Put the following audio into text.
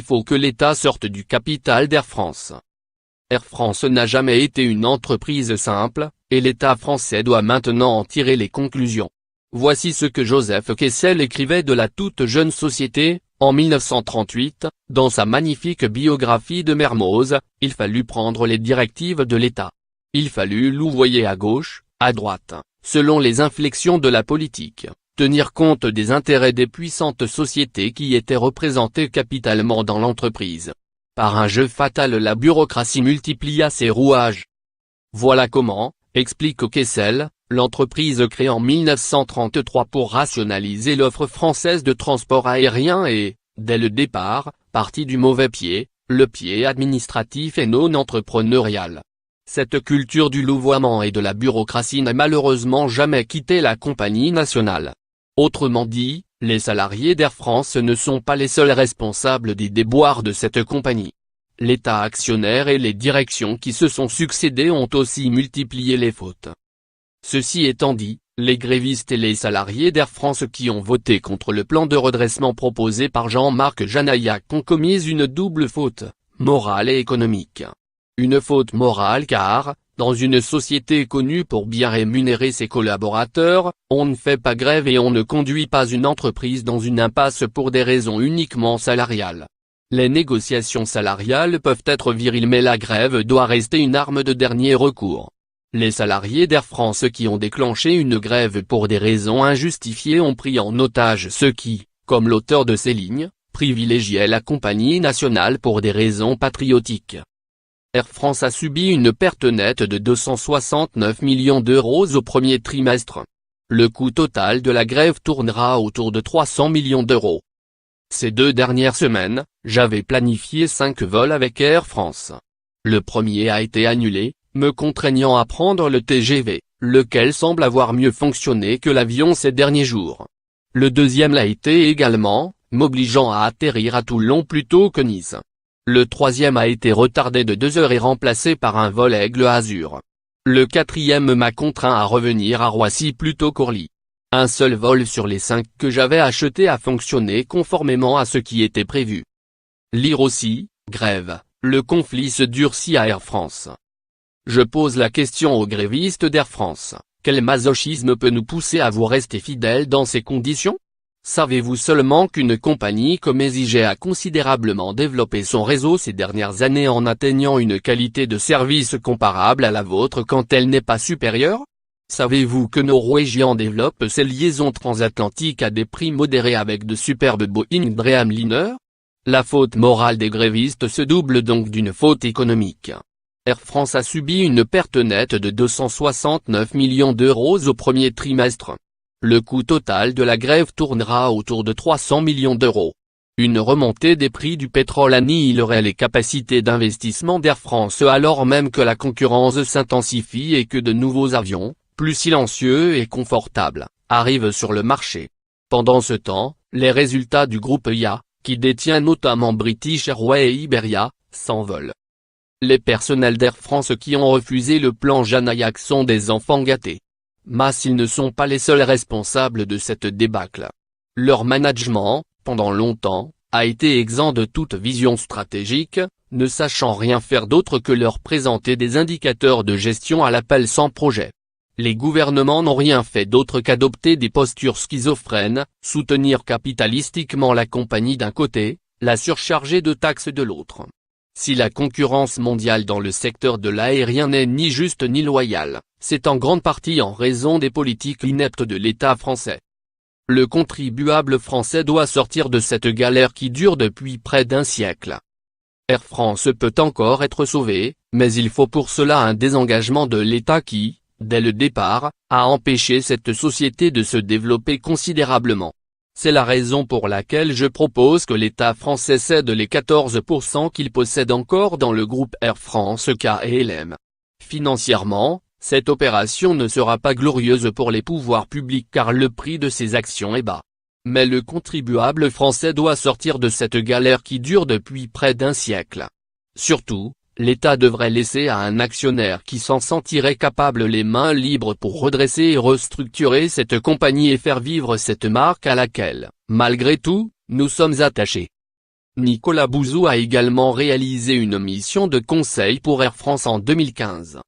il faut que l'État sorte du capital d'Air France. Air France n'a jamais été une entreprise simple, et l'État français doit maintenant en tirer les conclusions. Voici ce que Joseph Kessel écrivait de la toute jeune société, en 1938, dans sa magnifique biographie de Mermoz: « Il fallut prendre les directives de l'État. Il fallut louvoyer à gauche, à droite, selon les inflexions de la politique, tenir compte des intérêts des puissantes sociétés qui étaient représentées capitalement dans l'entreprise. Par un jeu fatal la bureaucratie multiplia ses rouages. » Voilà comment, explique Kessel, l'entreprise créée en 1933 pour rationaliser l'offre française de transport aérien et, dès le départ, partit du mauvais pied, le pied administratif et non entrepreneurial. Cette culture du louvoiement et de la bureaucratie n'a malheureusement jamais quitté la compagnie nationale. Autrement dit, les salariés d'Air France ne sont pas les seuls responsables des déboires de cette compagnie. L'État actionnaire et les directions qui se sont succédé ont aussi multiplié les fautes. Ceci étant dit, les grévistes et les salariés d'Air France qui ont voté contre le plan de redressement proposé par Jean-Marc Janaillac ont commis une double faute, morale et économique. Une faute morale car, dans une société connue pour bien rémunérer ses collaborateurs, on ne fait pas grève et on ne conduit pas une entreprise dans une impasse pour des raisons uniquement salariales. Les négociations salariales peuvent être viriles mais la grève doit rester une arme de dernier recours. Les salariés d'Air France qui ont déclenché une grève pour des raisons injustifiées ont pris en otage ceux qui, comme l'auteur de ces lignes, privilégiaient la compagnie nationale pour des raisons patriotiques. Air France a subi une perte nette de 269 millions d'euros au premier trimestre. Le coût total de la grève tournera autour de 300 millions d'euros. Ces 2 dernières semaines, j'avais planifié 5 vols avec Air France. Le premier a été annulé, me contraignant à prendre le TGV, lequel semble avoir mieux fonctionné que l'avion ces derniers jours. Le deuxième l'a été également, m'obligeant à atterrir à Toulon plutôt que Nice. Le troisième a été retardé de 2 heures et remplacé par un vol Aigle Azur. Le quatrième m'a contraint à revenir à Roissy plutôt qu'Orly. Un seul vol sur les 5 que j'avais acheté a fonctionné conformément à ce qui était prévu. Lire aussi, grève, le conflit se durcit à Air France. Je pose la question aux grévistes d'Air France, quel masochisme peut nous pousser à vous rester fidèles dans ces conditions? Savez-vous seulement qu'une compagnie comme EasyJet a considérablement développé son réseau ces dernières années en atteignant une qualité de service comparable à la vôtre quand elle n'est pas supérieure? Savez-vous que Norwegian développe ses liaisons transatlantiques à des prix modérés avec de superbes Boeing Dreamliner? La faute morale des grévistes se double donc d'une faute économique. Air France a subi une perte nette de 269 millions d'euros au premier trimestre. Le coût total de la grève tournera autour de 300 millions d'euros. Une remontée des prix du pétrole annihilerait les capacités d'investissement d'Air France alors même que la concurrence s'intensifie et que de nouveaux avions, plus silencieux et confortables, arrivent sur le marché. Pendant ce temps, les résultats du groupe IA, qui détient notamment British Airways et Iberia, s'envolent. Les personnels d'Air France qui ont refusé le plan Janaillac sont des enfants gâtés. Mais ils ne sont pas les seuls responsables de cette débâcle. Leur management, pendant longtemps, a été exempt de toute vision stratégique, ne sachant rien faire d'autre que leur présenter des indicateurs de gestion à l'appel sans projet. Les gouvernements n'ont rien fait d'autre qu'adopter des postures schizophrènes, soutenir capitalistiquement la compagnie d'un côté, la surcharger de taxes de l'autre. Si la concurrence mondiale dans le secteur de l'aérien n'est ni juste ni loyale, c'est en grande partie en raison des politiques ineptes de l'État français. Le contribuable français doit sortir de cette galère qui dure depuis près d'1 siècle. Air France peut encore être sauvé, mais il faut pour cela un désengagement de l'État qui, dès le départ, a empêché cette société de se développer considérablement. C'est la raison pour laquelle je propose que l'État français cède les 14% qu'il possède encore dans le groupe Air France KLM. Financièrement, cette opération ne sera pas glorieuse pour les pouvoirs publics car le prix de ces actions est bas. Mais le contribuable français doit sortir de cette galère qui dure depuis près d'1 siècle. Surtout, l'État devrait laisser à un actionnaire qui s'en sentirait capable les mains libres pour redresser et restructurer cette compagnie et faire vivre cette marque à laquelle, malgré tout, nous sommes attachés. Nicolas Bouzou a également réalisé une mission de conseil pour Air France en 2015.